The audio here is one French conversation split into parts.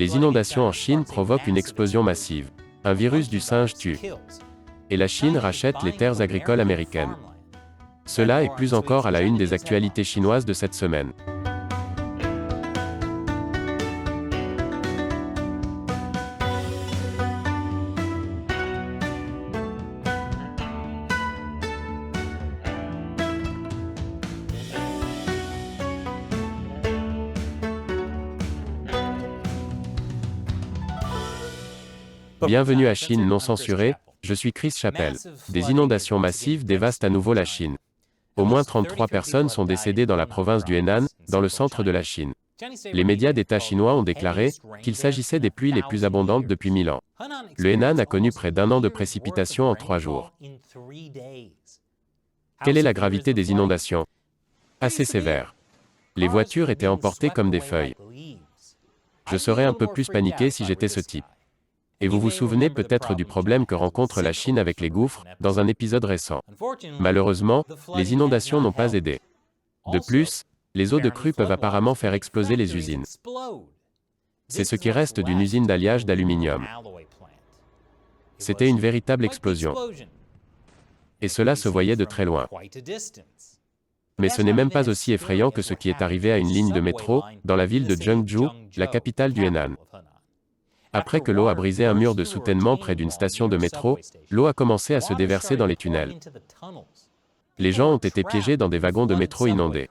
Les inondations en Chine provoquent une explosion massive. Un virus du singe tue. Et la Chine rachète les terres agricoles américaines. Cela est plus encore à la une des actualités chinoises de cette semaine. Bienvenue à Chine non censurée, je suis Chris Chappell. Des inondations massives dévastent à nouveau la Chine. Au moins 33 personnes sont décédées dans la province du Henan, dans le centre de la Chine. Les médias d'État chinois ont déclaré qu'il s'agissait des pluies les plus abondantes depuis 1000 ans. Le Henan a connu près d'1 an de précipitations en 3 jours. Quelle est la gravité des inondations? Assez sévère. Les voitures étaient emportées comme des feuilles. Je serais un peu plus paniqué si j'étais ce type. Et vous vous souvenez peut-être du problème que rencontre la Chine avec les gouffres, dans un épisode récent. Malheureusement, les inondations n'ont pas aidé. De plus, les eaux de crue peuvent apparemment faire exploser les usines. C'est ce qui reste d'une usine d'alliage d'aluminium. C'était une véritable explosion. Et cela se voyait de très loin. Mais ce n'est même pas aussi effrayant que ce qui est arrivé à une ligne de métro, dans la ville de Zhengzhou, la capitale du Henan. Après que l'eau a brisé un mur de soutènement près d'une station de métro, l'eau a commencé à se déverser dans les tunnels. Les gens ont été piégés dans des wagons de métro inondés.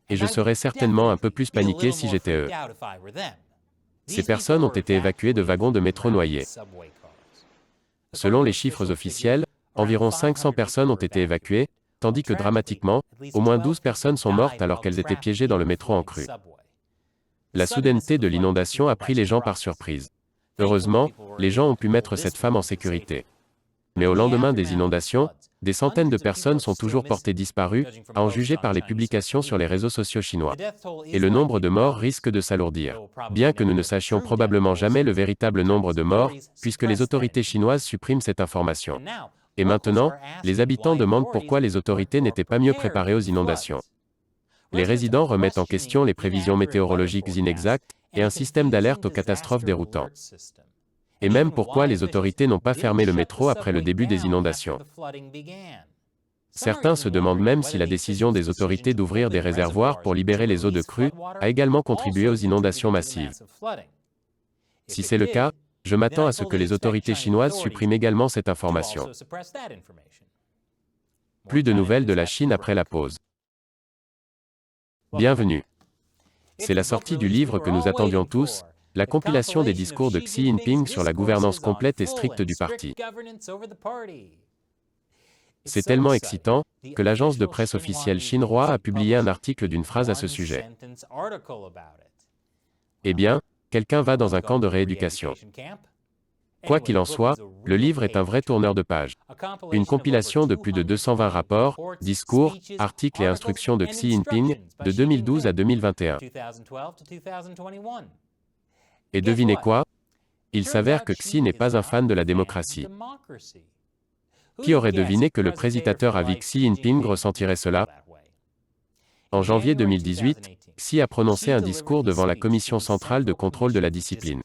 Et je serais certainement un peu plus paniqué si j'étais eux. Ces personnes ont été évacuées de wagons de métro noyés. Selon les chiffres officiels, environ 500 personnes ont été évacuées, tandis que dramatiquement, au moins 12 personnes sont mortes alors qu'elles étaient piégées dans le métro en crue. La soudaineté de l'inondation a pris les gens par surprise. Heureusement, les gens ont pu mettre cette femme en sécurité. Mais au lendemain des inondations, des centaines de personnes sont toujours portées disparues, à en juger par les publications sur les réseaux sociaux chinois. Et le nombre de morts risque de s'alourdir. Bien que nous ne sachions probablement jamais le véritable nombre de morts, puisque les autorités chinoises suppriment cette information. Et maintenant, les habitants demandent pourquoi les autorités n'étaient pas mieux préparées aux inondations. Les résidents remettent en question les prévisions météorologiques inexactes et un système d'alerte aux catastrophes déroutant. Et même pourquoi les autorités n'ont pas fermé le métro après le début des inondations. Certains se demandent même si la décision des autorités d'ouvrir des réservoirs pour libérer les eaux de crue a également contribué aux inondations massives. Si c'est le cas, je m'attends à ce que les autorités chinoises suppriment également cette information. Plus de nouvelles de la Chine après la pause. Bienvenue. C'est la sortie du livre que nous attendions tous, la compilation des discours de Xi Jinping sur la gouvernance complète et stricte du parti. C'est tellement excitant, que l'agence de presse officielle Xinhua a publié un article d'une phrase à ce sujet. Eh bien, quelqu'un va dans un camp de rééducation. Quoi qu'il en soit, le livre est un vrai tourneur de page. Une compilation de plus de 220 rapports, discours, articles et instructions de Xi Jinping, de 2012 à 2021. Et devinez quoi? Il s'avère que Xi n'est pas un fan de la démocratie. Qui aurait deviné que le présidentateur à vie Xi Jinping ressentirait cela? En janvier 2018, Xi a prononcé un discours devant la Commission centrale de contrôle de la discipline.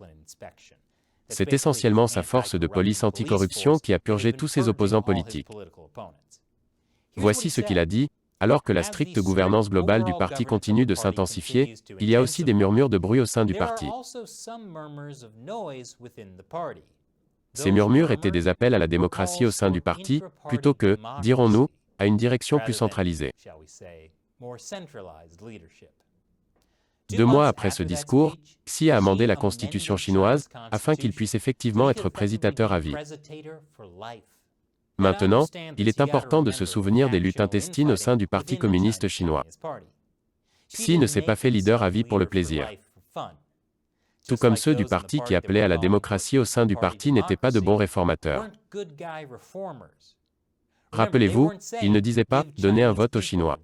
C'est essentiellement sa force de police anticorruption qui a purgé tous ses opposants politiques. Voici ce qu'il a dit: alors que la stricte gouvernance globale du parti continue de s'intensifier, il y a aussi des murmures de bruit au sein du parti. Ces murmures étaient des appels à la démocratie au sein du parti, plutôt que, dirons-nous, à une direction plus centralisée. 2 mois après ce discours, Xi a amendé la constitution chinoise, afin qu'il puisse effectivement être présidentateur à vie. Maintenant, il est important de se souvenir des luttes intestines au sein du Parti communiste chinois. Xi ne s'est pas fait leader à vie pour le plaisir. Tout comme ceux du parti qui appelaient à la démocratie au sein du parti n'étaient pas de bons réformateurs. Rappelez-vous, il ne disait pas « donnez un vote aux Chinois ».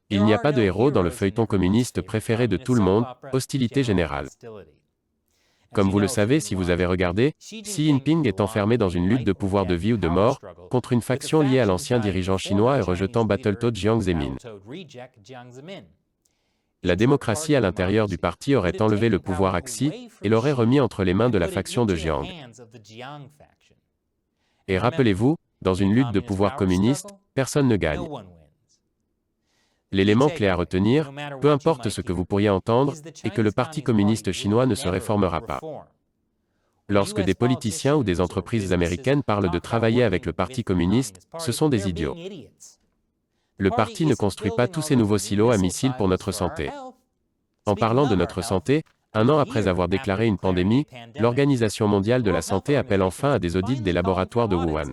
Il n'y a pas de héros dans le feuilleton communiste préféré de tout le monde, hostilité générale. Comme vous le savez si vous avez regardé, Xi Jinping est enfermé dans une lutte de pouvoir de vie ou de mort, contre une faction liée à l'ancien dirigeant chinois et rejetant Battletoad Jiang Zemin. La démocratie à l'intérieur du parti aurait enlevé le pouvoir à Xi et l'aurait remis entre les mains de la faction de Jiang. Et rappelez-vous, dans une lutte de pouvoir communiste, personne ne gagne. L'élément clé à retenir, peu importe ce que vous pourriez entendre, est que le Parti communiste chinois ne se réformera pas. Lorsque des politiciens ou des entreprises américaines parlent de travailler avec le Parti communiste, ce sont des idiots. Le parti ne construit pas tous ces nouveaux silos à missiles pour notre santé. En parlant de notre santé, un an après avoir déclaré une pandémie, l'Organisation mondiale de la santé appelle enfin à des audits des laboratoires de Wuhan.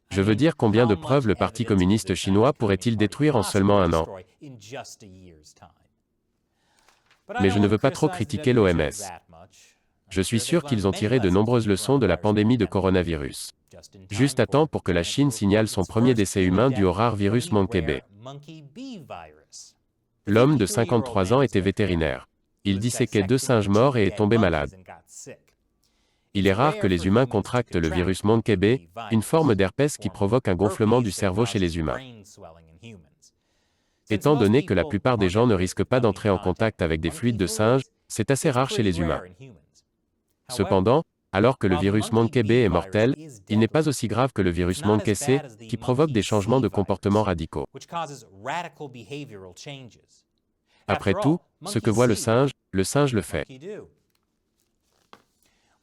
Je veux dire, combien de preuves le Parti communiste chinois pourrait-il détruire en seulement un an? Mais je ne veux pas trop critiquer l'OMS. Je suis sûr qu'ils ont tiré de nombreuses leçons de la pandémie de coronavirus. Juste à temps pour que la Chine signale son premier décès humain dû au rare virus Monkey Bee. L'homme de 53 ans était vétérinaire. Il disséquait 2 singes morts et est tombé malade. Il est rare que les humains contractent le virus Monkey Bee, une forme d'herpès qui provoque un gonflement du cerveau chez les humains. Étant donné que la plupart des gens ne risquent pas d'entrer en contact avec des fluides de singe, c'est assez rare chez les humains. Cependant, alors que le virus Monkey Bee est mortel, il n'est pas aussi grave que le virus Monkey C, qui provoque des changements de comportement radicaux. Après tout, ce que voit le singe le fait.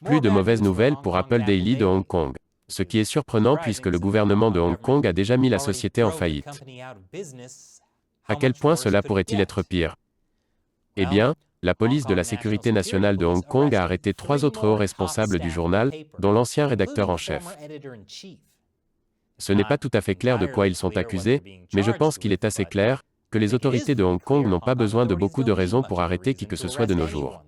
Plus de mauvaises nouvelles pour Apple Daily de Hong Kong. Ce qui est surprenant puisque le gouvernement de Hong Kong a déjà mis la société en faillite. À quel point cela pourrait-il être pire? Eh bien, la police de la sécurité nationale de Hong Kong a arrêté 3 autres hauts responsables du journal, dont l'ancien rédacteur en chef. Ce n'est pas tout à fait clair de quoi ils sont accusés, mais je pense qu'il est assez clair que les autorités de Hong Kong n'ont pas besoin de beaucoup de raisons pour arrêter qui que ce soit de nos jours.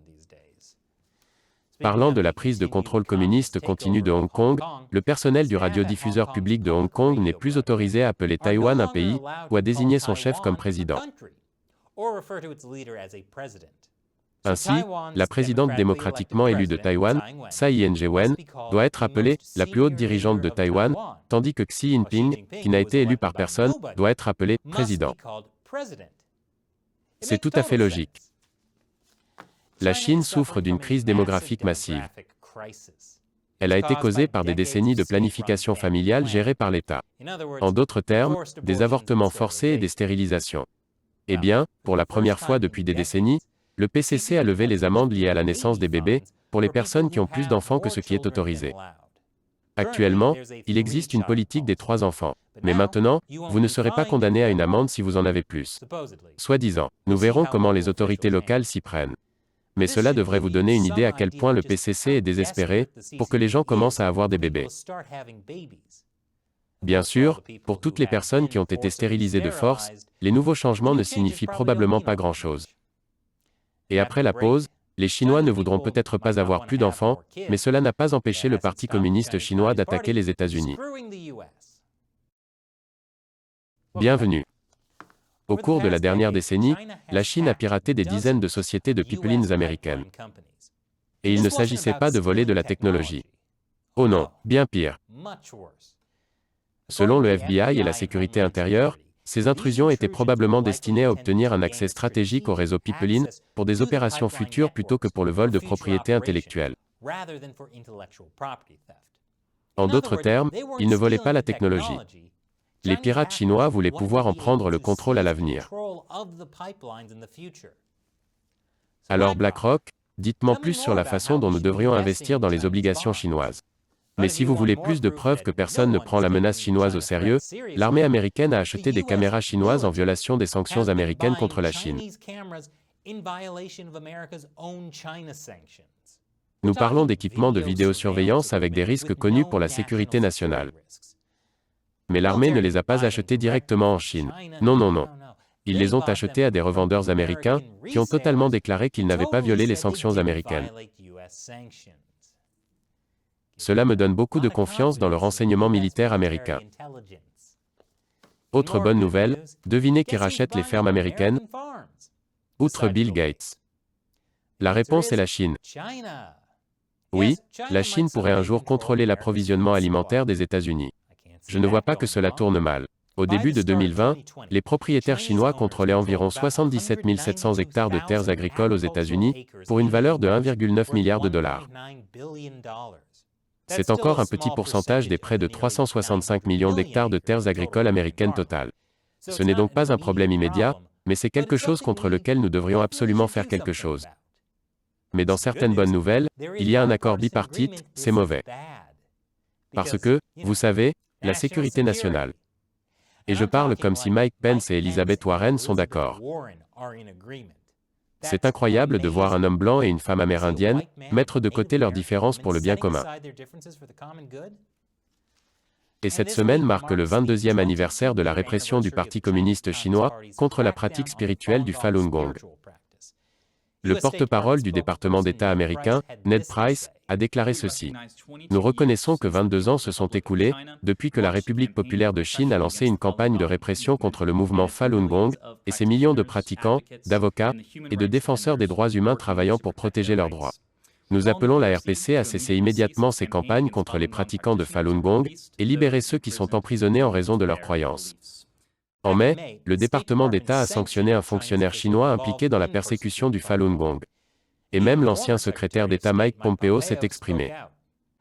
Parlant de la prise de contrôle communiste continue de Hong Kong, le personnel du radiodiffuseur public de Hong Kong n'est plus autorisé à appeler Taïwan un pays, ou à désigner son chef comme président. Ainsi, la présidente démocratiquement élue de Taïwan, Tsai Ing-wen, doit être appelée « la plus haute dirigeante de Taïwan », tandis que Xi Jinping, qui n'a été élu par personne, doit être appelé « président ». C'est tout à fait logique. La Chine souffre d'une crise démographique massive. Elle a été causée par des décennies de planification familiale gérée par l'État. En d'autres termes, des avortements forcés et des stérilisations. Eh bien, pour la première fois depuis des décennies, le PCC a levé les amendes liées à la naissance des bébés, pour les personnes qui ont plus d'enfants que ce qui est autorisé. Actuellement, il existe une politique des 3 enfants. Mais maintenant, vous ne serez pas condamné à une amende si vous en avez plus. Soi-disant. Nous verrons comment les autorités locales s'y prennent. Mais cela devrait vous donner une idée à quel point le PCC est désespéré, pour que les gens commencent à avoir des bébés. Bien sûr, pour toutes les personnes qui ont été stérilisées de force, les nouveaux changements ne signifient probablement pas grand-chose. Et après la pause, les Chinois ne voudront peut-être pas avoir plus d'enfants, mais cela n'a pas empêché le Parti communiste chinois d'attaquer les États-Unis. Bienvenue. Au cours de la dernière décennie, la Chine a piraté des dizaines de sociétés de pipelines américaines. Et il ne s'agissait pas de voler de la technologie. Oh non, bien pire. Selon le FBI et la sécurité intérieure, ces intrusions étaient probablement destinées à obtenir un accès stratégique au réseau pipeline pour des opérations futures plutôt que pour le vol de propriété intellectuelle. En d'autres termes, ils ne volaient pas la technologie. Les pirates chinois voulaient pouvoir en prendre le contrôle à l'avenir. Alors BlackRock, dites-moi plus sur la façon dont nous devrions investir dans les obligations chinoises. Mais si vous voulez plus de preuves que personne ne prend la menace chinoise au sérieux, l'armée américaine a acheté des caméras chinoises en violation des sanctions américaines contre la Chine. Nous parlons d'équipements de vidéosurveillance avec des risques connus pour la sécurité nationale. Mais l'armée ne les a pas achetés directement en Chine. Non, non, non. Ils les ont achetés à des revendeurs américains, qui ont totalement déclaré qu'ils n'avaient pas violé les sanctions américaines. Cela me donne beaucoup de confiance dans le renseignement militaire américain. Autre bonne nouvelle, devinez qui rachète les fermes américaines? Outre Bill Gates. La réponse est la Chine. Oui, la Chine pourrait un jour contrôler l'approvisionnement alimentaire des États-Unis. Je ne vois pas que cela tourne mal. Au début de 2020, les propriétaires chinois contrôlaient environ 77 700 hectares de terres agricoles aux États-Unis, pour une valeur de 1,9 milliard de dollars. C'est encore un petit pourcentage des près de 365 millions d'hectares de terres agricoles américaines totales. Ce n'est donc pas un problème immédiat, mais c'est quelque chose contre lequel nous devrions absolument faire quelque chose. Mais dans certaines bonnes nouvelles, il y a un accord bipartite, c'est mauvais. Parce que, vous savez, la sécurité nationale. Et je parle comme si Mike Pence et Elizabeth Warren sont d'accord. C'est incroyable de voir un homme blanc et une femme amérindienne mettre de côté leurs différences pour le bien commun. Et cette semaine marque le 22e anniversaire de la répression du Parti communiste chinois contre la pratique spirituelle du Falun Gong. Le porte-parole du département d'État américain, Ned Price, a déclaré ceci. Nous reconnaissons que 22 ans se sont écoulés depuis que la République populaire de Chine a lancé une campagne de répression contre le mouvement Falun Gong et ses millions de pratiquants, d'avocats et de défenseurs des droits humains travaillant pour protéger leurs droits. Nous appelons la RPC à cesser immédiatement ces campagnes contre les pratiquants de Falun Gong et libérer ceux qui sont emprisonnés en raison de leurs croyances. En mai, le département d'État a sanctionné un fonctionnaire chinois impliqué dans la persécution du Falun Gong. Et même l'ancien secrétaire d'État Mike Pompeo s'est exprimé.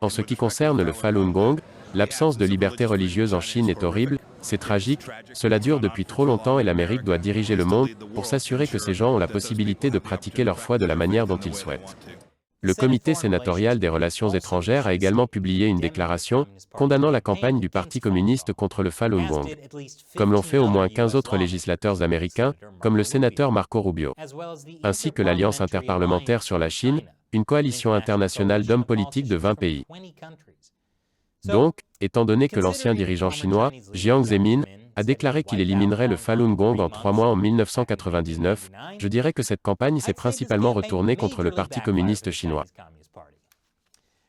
En ce qui concerne le Falun Gong, l'absence de liberté religieuse en Chine est horrible, c'est tragique, cela dure depuis trop longtemps et l'Amérique doit diriger le monde pour s'assurer que ces gens ont la possibilité de pratiquer leur foi de la manière dont ils souhaitent. Le comité sénatorial des relations étrangères a également publié une déclaration condamnant la campagne du Parti communiste contre le Falun Gong, comme l'ont fait au moins 15 autres législateurs américains, comme le sénateur Marco Rubio, ainsi que l'Alliance interparlementaire sur la Chine, une coalition internationale d'hommes politiques de 20 pays. Donc, étant donné que l'ancien dirigeant chinois, Jiang Zemin, a déclaré qu'il éliminerait le Falun Gong en 3 mois en 1999, je dirais que cette campagne s'est principalement retournée contre le Parti communiste chinois.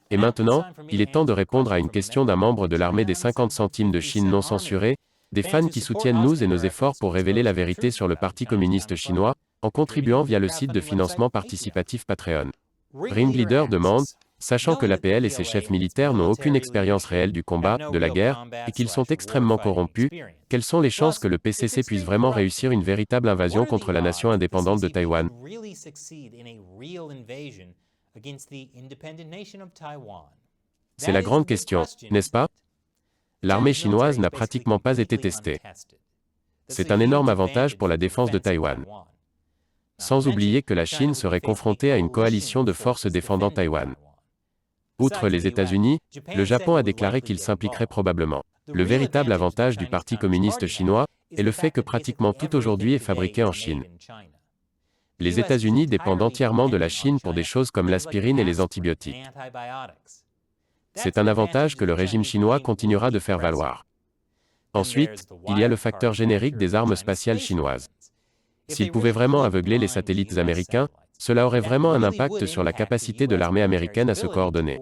Et maintenant, il est temps de répondre à une question d'un membre de l'armée des 50 centimes de Chine non censurés, des fans qui soutiennent nous et nos efforts pour révéler la vérité sur le Parti communiste chinois, en contribuant via le site de financement participatif Patreon. Ringleader demande, sachant que l'APL et ses chefs militaires n'ont aucune expérience réelle du combat, de la guerre, et qu'ils sont extrêmement corrompus, quelles sont les chances que le PCC puisse vraiment réussir une véritable invasion contre la nation indépendante de Taïwan? C'est la grande question, n'est-ce pas? L'armée chinoise n'a pratiquement pas été testée. C'est un énorme avantage pour la défense de Taïwan. Sans oublier que la Chine serait confrontée à une coalition de forces défendant Taïwan. Outre les États-Unis, le Japon a déclaré qu'il s'impliquerait probablement. Le véritable avantage du Parti communiste chinois est le fait que pratiquement tout aujourd'hui est fabriqué en Chine. Les États-Unis dépendent entièrement de la Chine pour des choses comme l'aspirine et les antibiotiques. C'est un avantage que le régime chinois continuera de faire valoir. Ensuite, il y a le facteur générique des armes spatiales chinoises. S'ils pouvaient vraiment aveugler les satellites américains, cela aurait vraiment un impact sur la capacité de l'armée américaine à se coordonner.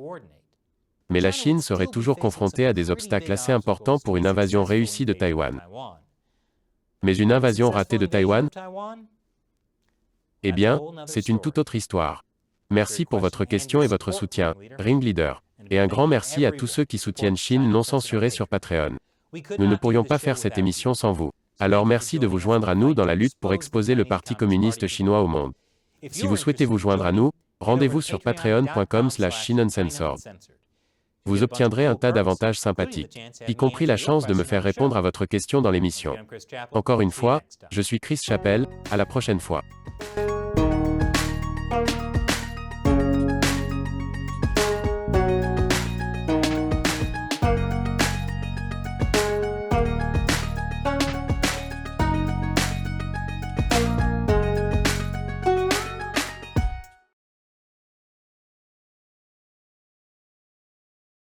Mais la Chine serait toujours confrontée à des obstacles assez importants pour une invasion réussie de Taïwan. Mais une invasion ratée de Taïwan? Eh bien, c'est une toute autre histoire. Merci pour votre question et votre soutien, Ringleader. Et un grand merci à tous ceux qui soutiennent Chine non censurée sur Patreon. Nous ne pourrions pas faire cette émission sans vous. Alors merci de vous joindre à nous dans la lutte pour exposer le Parti communiste chinois au monde. Si vous souhaitez vous joindre à nous, rendez-vous sur patreon.com/ChineUncensored. Vous obtiendrez un tas d'avantages sympathiques, y compris la chance de me faire répondre à votre question dans l'émission. Encore une fois, je suis Chris Chappell, à la prochaine fois.